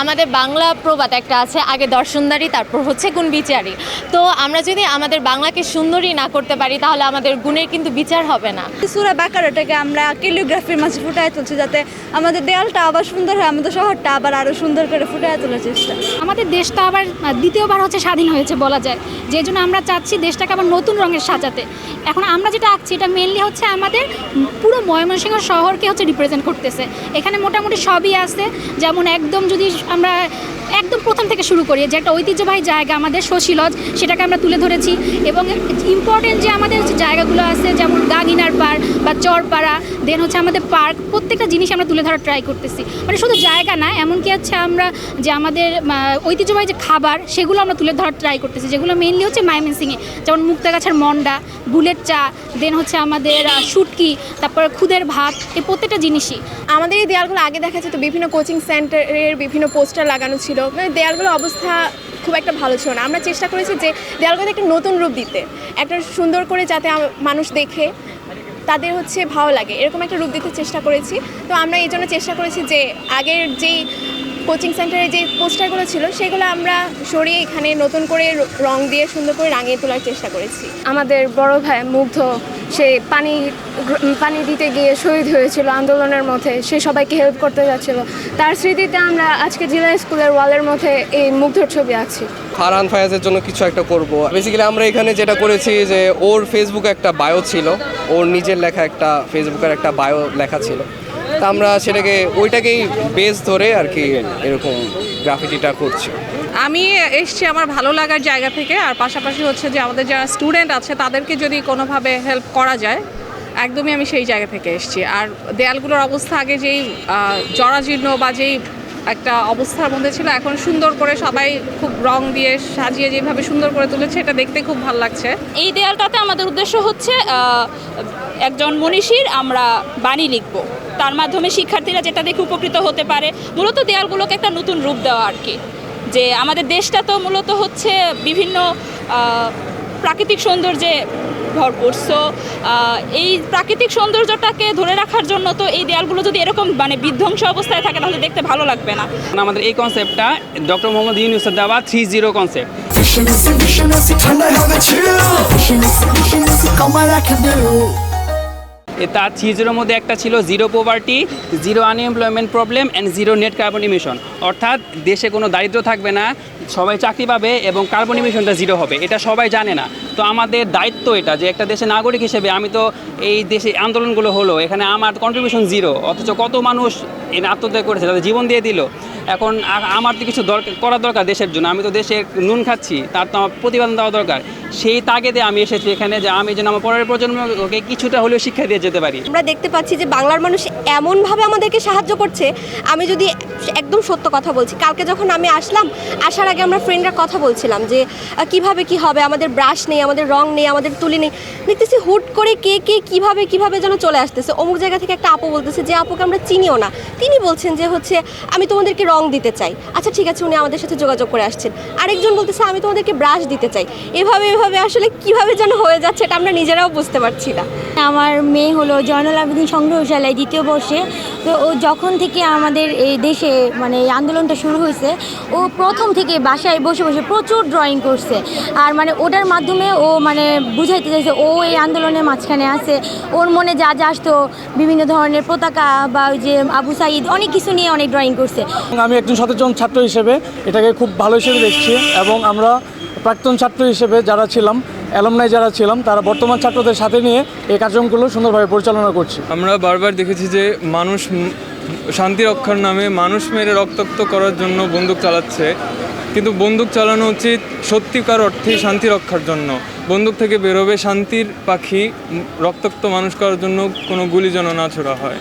আমাদের বাংলা প্রবাদ একটা আছে, আগে দর্শনদারি তারপর হচ্ছে গুণ বিচারি। তো আমরা যদি আমাদের বাংলাকে সুন্দরী না করতে পারি তাহলে আমাদের গুণের কিন্তু বিচার হবে না। সূরা বাকারাটাকে আমরা ক্যালিগ্রাফির মাঝে ফুটায় তুলছি, যাতে আমাদের দেয়ালটা আবার সুন্দর হয়, আমাদের শহরটা আবার আরও সুন্দর করে ফুটায় তোলার চেষ্টা। আমাদের দেশটা আবার দ্বিতীয়বার হচ্ছে স্বাধীন হয়েছে বলা যায়, যে জন্য আমরা চাচ্ছি দেশটাকে আবার নতুন রঙের সাজাতে। এখন আমরা যেটা আঁকছি এটা মেনলি হচ্ছে আমাদের পুরো ময়মনসিংহ শহরকে হচ্ছে রিপ্রেজেন্ট করতেছে। এখানে মোটামুটি সবই আছে, যেমন একদম যদি আমরা একদম প্রথম থেকে শুরু করি, যে একটা ঐতিহ্যবাহী জায়গা আমাদের শশী লজ, সেটাকে আমরা তুলে ধরেছি। এবং ইম্পর্টেন্ট যে আমাদের জায়গাগুলো আছে, যেমন গাগিনার পার্ক বা চরপাড়া, দেন হচ্ছে আমাদের পার্ক, প্রত্যেকটা জিনিস আমরা তুলে ধরার ট্রাই করতেছি। মানে শুধু জায়গা না, এমনকি হচ্ছে আমরা যে আমাদের ঐতিহ্যবাহী যে খাবার, সেগুলো আমরা তুলে ধরার ট্রাই করতেছি, যেগুলো মেইনলি হচ্ছে ময়মনসিংহে, যেমন মুক্তাগাছার মন্ডা, বুলেট চা, দেন হচ্ছে আমাদের শুটকি, তারপর খুদের ভাত, এই প্রত্যেকটা জিনিসই। আমাদের এই দেয়ালগুলো আগে দেখা যেত বিভিন্ন কোচিং সেন্টারের বিভিন্ন পোস্টার লাগানো ছিল, মানে দেয়ালগুলোর অবস্থা খুব একটা ভালো ছিল না। আমরা চেষ্টা করেছি যে দেয়ালগুলোতে একটা নতুন রূপ দিতে, একটা সুন্দর করে যাতে মানুষ দেখে তাদের হচ্ছে ভালো লাগে, এরকম একটা রূপ দিতে চেষ্টা করেছি। তো আমরা এই জন্য চেষ্টা করেছি যে আগের যেই কোচিং সেন্টারে যে পোস্টারগুলো ছিল সেগুলো আমরা সরিয়ে এখানে নতুন করে রং দিয়ে সুন্দর করে রাঙিয়ে তোলার চেষ্টা করেছি। আমাদের বড় ভাই মুগ্ধ, সে পানি দিতে গিয়ে শহীদ হয়েছিল আন্দোলনের মধ্যে, সে সবাইকে হেল্প করতে যাচ্ছিল। তার স্মৃতিতে আমরা আজকে জেলা স্কুলের ওয়ালের মধ্যে এই মুগ্ধর ছবি আঁকছি। ফারহান ফায়াজের জন্য কিছু একটা করব। বেসিক্যালি আমরা এখানে যেটা করেছি যে ওর ফেসবুকে একটা বায়ো ছিল, ওর নিজের লেখা একটা ফেসবুকের একটা বায়ো লেখা ছিল, তা আমরা ওইটাকেই বেস ধরে আর কি এরকম গ্রাফিটিটা করছি। আমি এসছি আমার ভালো লাগার জায়গা থেকে, আর পাশাপাশি হচ্ছে যে আমাদের যারা স্টুডেন্ট আছে তাদেরকে যদি কোনোভাবে হেল্প করা যায়, একদমই আমি সেই জায়গা থেকে এসছি। আর দেয়ালগুলোর অবস্থা আগে যেই জরাজীর্ণ বা যেই একটা অবস্থার মধ্যে ছিল, এখন সুন্দর করে সবাই খুব রং দিয়ে সাজিয়ে যেভাবে সুন্দর করে তুলেছে, এটা দেখতে খুব ভালো লাগছে। এই দেয়ালটাতে আমাদের উদ্দেশ্য হচ্ছে একজন মনীষীর আমরা বাণী লিখব, তার মাধ্যমে শিক্ষার্থীরা যেটা দেখে উপকৃত হতে পারে। মূলত দেয়ালগুলোকে একটা নতুন রূপ দেওয়া আর কি, যে আমাদের দেশটা তো মূলত হচ্ছে বিভিন্ন প্রাকৃতিক সৌন্দর্যে ভরপুর। সো এই প্রাকৃতিক সৌন্দর্যটাকে ধরে রাখার জন্য তো এই দেয়ালগুলো যদি এরকম মানে বিধ্বংস অবস্থায় থাকে তাহলে দেখতে ভালো লাগবে না। আমাদের এই কনসেপ্টটা ডক্টর মোহাম্মদ ইউনূসের দেওয়া 3-0 কনসেপ্ট। তার 3-0 মধ্যে একটা ছিল zero poverty, zero unemployment problem and zero net carbon emission. অর্থাৎ দেশে কোনো দারিদ্র্য থাকবে না, সবাই চাকরি পাবে এবং কার্বন ইমিশনটা জিরো হবে। এটা সবাই জানে না, তো আমাদের দায়িত্ব এটা যে একটা দেশের নাগরিক হিসেবে আমি তো এই দেশে আন্দোলনগুলো হলো, এখানে আমার কন্ট্রিবিউশন জিরো, অথচ কত মানুষ আত্মত্যাগ করেছে, তাদের জীবন দিয়ে দিল। এখন আমার তো কিছু করা দরকার দেশের জন্য, আমি তো দেশের নুন খাচ্ছি, তার তো আমার প্রতিবেদন দেওয়া দরকার। সেই তাগিদে আমি এসেছি এখানে, যে আমি যেন আমার পরের প্রজন্মকে কিছুটা হলেও শিক্ষা দিয়ে যেতে পারি। আমরা দেখতে পাচ্ছি যে বাংলার মানুষ এমনভাবে আমাদেরকে সাহায্য করছে। আমি যদি একদম সত্য কথা বলছি, কালকে যখন আমি আসার আগে আমরা ফ্রেন্ডরা কথা বলছিলাম যে কিভাবে কি হবে, আমাদের ব্রাশ নেই, আমাদের রং নেই, আমাদের তুলি নেই। দেখতেছি হুট করে কে কিভাবে যেন চলে আসতেছে। অমুক জায়গা থেকে একটা আপু বলতেছে যে আপুকে আমরা চিনিও না, তিনি বলছেন যে হচ্ছে আমি তোমাদেরকে রং দিতে চাই। আচ্ছা ঠিক আছে, উনি আমাদের সাথে যোগাযোগ করে আসছেন। আরেকজন বলতেছে আমি তোমাদেরকে ব্রাশ দিতে চাই। এভাবে আসলে কিভাবে যেন হয়ে যাচ্ছে, এটা আমরা নিজেরাও বুঝতে পারছি না। আমার মেয়ে হলো জয়নুল আবেদিন সংগ্রহশালায় 2য় বর্ষে। তো ও যখন থেকে আমাদের এই দেশে মানে এই আন্দোলনটা শুরু হয়েছে, ও প্রথম থেকে বাসায় বসে বসে প্রচুর ড্রয়িং করছে। আর মানে ওটার মাধ্যমে ও মানে বুঝাইতে চাইছে ও এই আন্দোলনের মাঝখানে আছে। ওর মনে যা আসতো বিভিন্ন ধরনের পতাকা বা ওই যে আবু সাইদ, অনেক কিছু নিয়ে অনেক ড্রয়িং করছে। আমি একজন সচেতন ছাত্র হিসেবে এটাকে খুব ভালো হিসেবে দেখছি, এবং আমরা প্রাক্তন ছাত্র হিসেবে যারা ছিলাম, অ্যালুমনাই যারা ছিলাম, তারা বর্তমান ছাত্রদের সাথে নিয়ে এই কার্যক্রমগুলো সুন্দরভাবে পরিচালনা করছি। আমরা বারবার দেখেছি যে মানুষ শান্তি রক্ষার নামে মানুষ মেরে রক্তাক্ত করার জন্য বন্দুক চালাচ্ছে, কিন্তু বন্দুক চালানো উচিত সত্যিকার অর্থেই শান্তি রক্ষার জন্য। বন্দুক থেকে বেরোবে শান্তির পাখি, রক্তাক্ত মানুষ করার জন্য কোনো গুলি যেন না ছোড়া হয়।